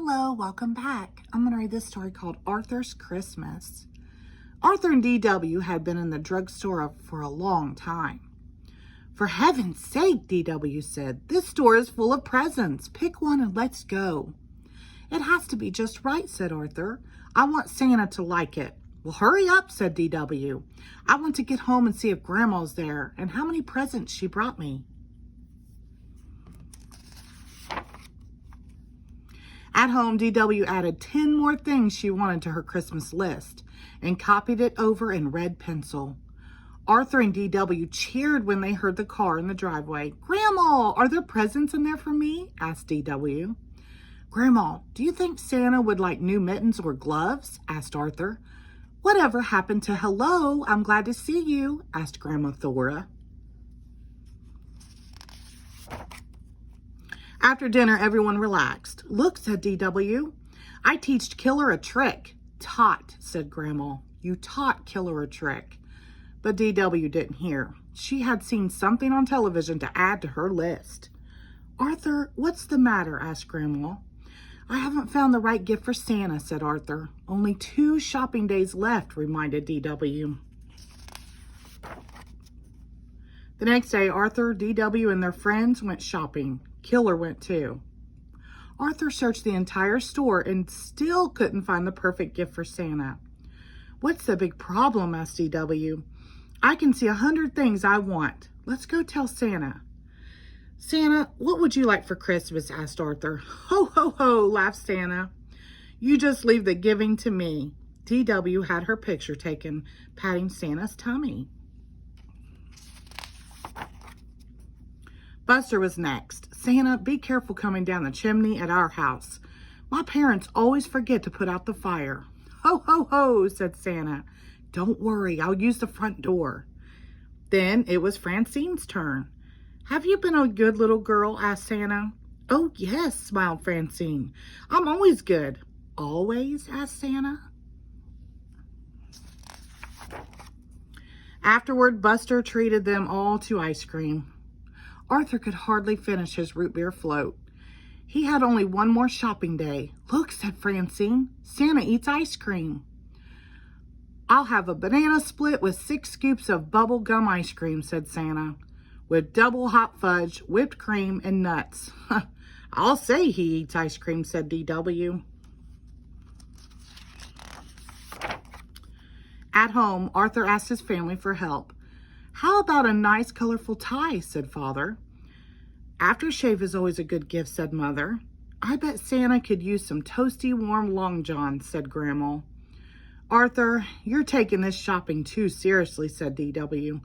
Hello, welcome back. I'm going to read this story called Arthur's Christmas. Arthur and DW had been in the drugstore for a long time. For heaven's sake, DW said, this store is full of presents. Pick one and let's go. It has to be just right, said Arthur. I want Santa to like it. Well, hurry up, said DW. I want to get home and see if Grandma's there and how many presents she brought me. At home, DW added 10 more things she wanted to her Christmas list and copied it over in red pencil. Arthur and DW cheered when they heard the car in the driveway. Grandma, are there presents in there for me? Asked DW. Grandma, do you think Santa would like new mittens or gloves? Asked Arthur. Whatever happened to hello, I'm glad to see you? Asked Grandma Thora. After dinner, everyone relaxed. Look, said DW. I teached Killer a trick. Taught, said Grandma. You taught Killer a trick. But DW didn't hear. She had seen something on television to add to her list. Arthur, what's the matter? Asked Grandma. I haven't found the right gift for Santa, said Arthur. Only 2 shopping days left, reminded DW. The next day, Arthur, DW, and their friends went shopping. Killer went too. Arthur searched the entire store and still couldn't find the perfect gift for Santa. What's the big problem? Asked DW. I can see 100 things I want. Let's go tell Santa. Santa, what would you like for Christmas? Asked Arthur. Ho, ho, ho, laughed Santa. You just leave the giving to me. DW had her picture taken, patting Santa's tummy. Buster was next. Santa, be careful coming down the chimney at our house. My parents always forget to put out the fire. Ho, ho, ho, said Santa. Don't worry, I'll use the front door. Then it was Francine's turn. Have you been a good little girl? Asked Santa. Oh, yes, smiled Francine. I'm always good. Always? Asked Santa. Afterward, Buster treated them all to ice cream. Arthur could hardly finish his root beer float. He had only one more shopping day. Look, said Francine, Santa eats ice cream. I'll have a banana split with 6 scoops of bubble gum ice cream, said Santa, with double hot fudge, whipped cream, and nuts. I'll say he eats ice cream, said DW. At home, Arthur asked his family for help. How about a nice, colorful tie, said Father. Aftershave is always a good gift, said Mother. I bet Santa could use some toasty, warm long johns, said Grandma. Arthur, you're taking this shopping too seriously, said DW.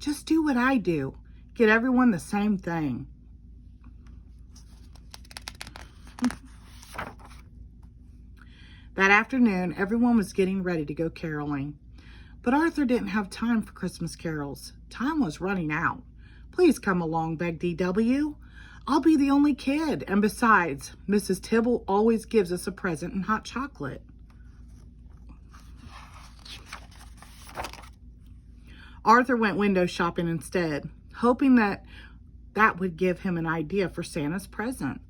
Just do what I do. Get everyone the same thing. That afternoon, everyone was getting ready to go caroling. But Arthur didn't have time for Christmas carols. Time was running out. Please come along, begged DW. I'll be the only kid. And besides, Mrs. Tibble always gives us a present in hot chocolate. Arthur went window shopping instead, hoping that would give him an idea for Santa's present.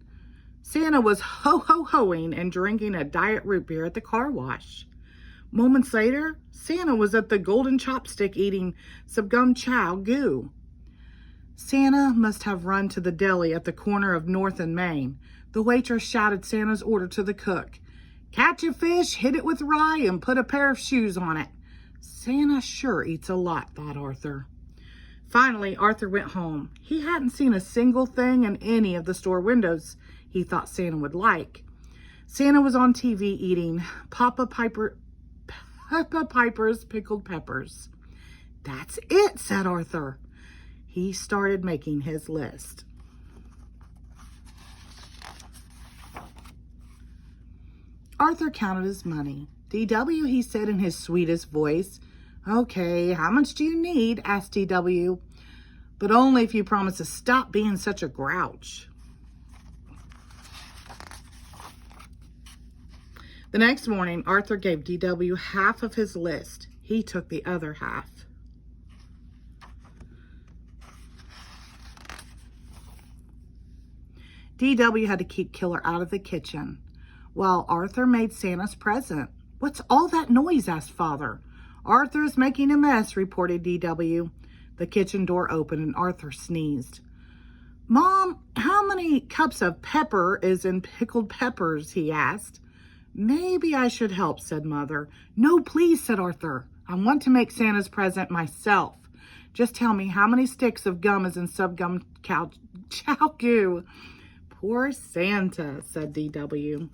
Santa was ho-ho-hoing and drinking a diet root beer at the car wash. Moments later, Santa was at the Golden Chopstick eating some gum chow goo. Santa must have run to the deli at the corner of North and Main. The waitress shouted Santa's order to the cook. Catch a fish, hit it with rye, and put a pair of shoes on it. Santa sure eats a lot, thought Arthur. Finally, Arthur went home. He hadn't seen a single thing in any of the store windows he thought Santa would like. Santa was on TV eating Peppa Piper's pickled peppers. That's it, said Arthur. He started making his list. Arthur counted his money. DW, he said in his sweetest voice. Okay, how much do you need? Asked DW. But only if you promise to stop being such a grouch. The next morning, Arthur gave DW half of his list. He took the other half. DW had to keep Killer out of the kitchen. while Arthur made Santa's present. "What's all that noise?" asked Father. "Arthur is making a mess," reported DW. The kitchen door opened and Arthur sneezed. "Mom, how many cups of pepper is in pickled peppers?" he asked. "Maybe I should help," said Mother. "No, please," said Arthur. "I want to make Santa's present myself. Just tell me how many sticks of gum is in subgum chow goo." "Poor Santa," said DW.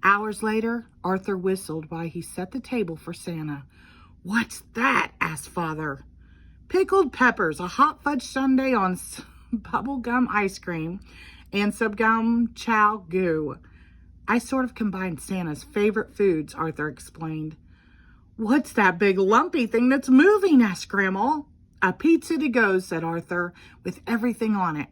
Hours later, Arthur whistled while he set the table for Santa. "What's that?" asked Father. "Pickled peppers, a hot fudge sundae on bubblegum ice cream, and subgum chow goo. I sort of combined Santa's favorite foods," Arthur explained. "What's that big lumpy thing that's moving?" asked Grandma. "A pizza to go," said Arthur, "with everything on it."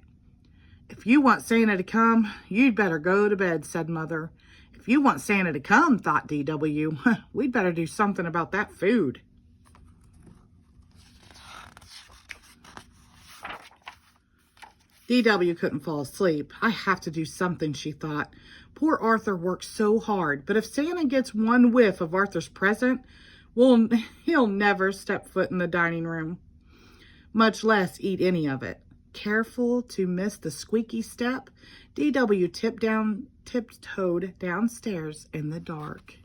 "If you want Santa to come, you'd better go to bed," said Mother. "If you want Santa to come," thought DW, "we'd better do something about that food." DW couldn't fall asleep. "I have to do something," she thought. "Poor Arthur works so hard, but if Santa gets one whiff of Arthur's present, well, he'll never step foot in the dining room, much less eat any of it." Careful to miss the squeaky step, DW tiptoed downstairs in the dark.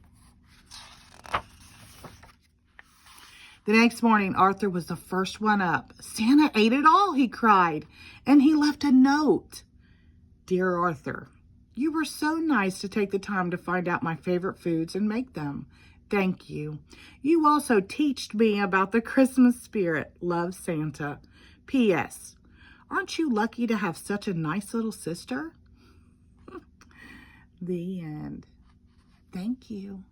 The next morning, Arthur was the first one up. "Santa ate it all," he cried, and he left a note. "Dear Arthur, you were so nice to take the time to find out my favorite foods and make them. Thank you. You also teached me about the Christmas spirit. Love, Santa. P.S. Aren't you lucky to have such a nice little sister?" The end. Thank you.